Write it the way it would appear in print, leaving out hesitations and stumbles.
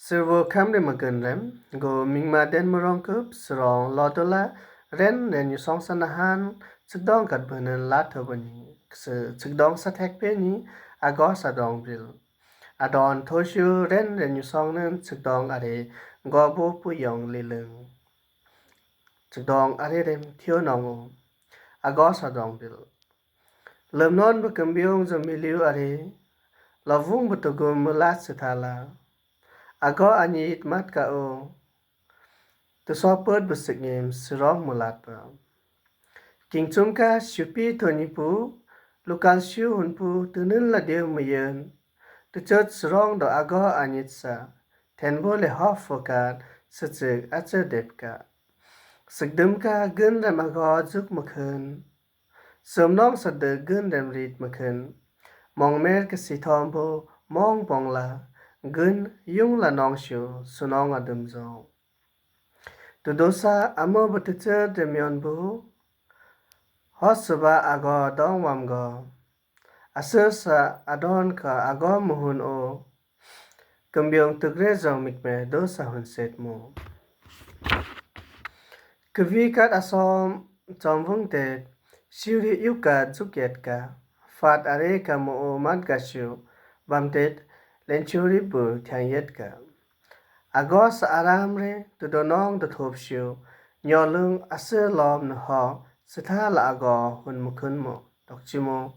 Servo kamde magenrem go mingma den morongkup serong lodola ren nen yusong sanahan sedong kat benen latho bani sedong satek peni agos adong bril adon thoshu ren yusong nen sedong are gobo puyong leleng sedong are rem thio nong agos adong bril lemnon bekembiong zamiliu are lavung betugum melat setala Ago anyit mat ka o tu sopot besigim serong mulat pa. King chumka syupi tonipu lukan syu hunpu tunun la deu mayen tu chot serong do ago anyit sa tenbo le hof fokat secek acer depka. Segdem ka gen rem ago juk mekhen semnong sade gen rem rit mekhen mong mer ke si thombo mong bong la Gun yung la nong shu sunong adum zo. Tu dosa amo betecer demion bu. Hos seba ago dong wam go. Asir sa adon ka ago muhun o. Kembiong tugre zo mikme dosa hun set mo. Kevi kat asom chomvung te siuri yuka juket ka. Fat are ka mo o mat ka shu. Bamtet Lenchuri bu thiang yet ka. Agos aram re tu donong da thop shu. Nyolung asir lom na ho. Sitha la ago hun mukun mo. Dokchi mo.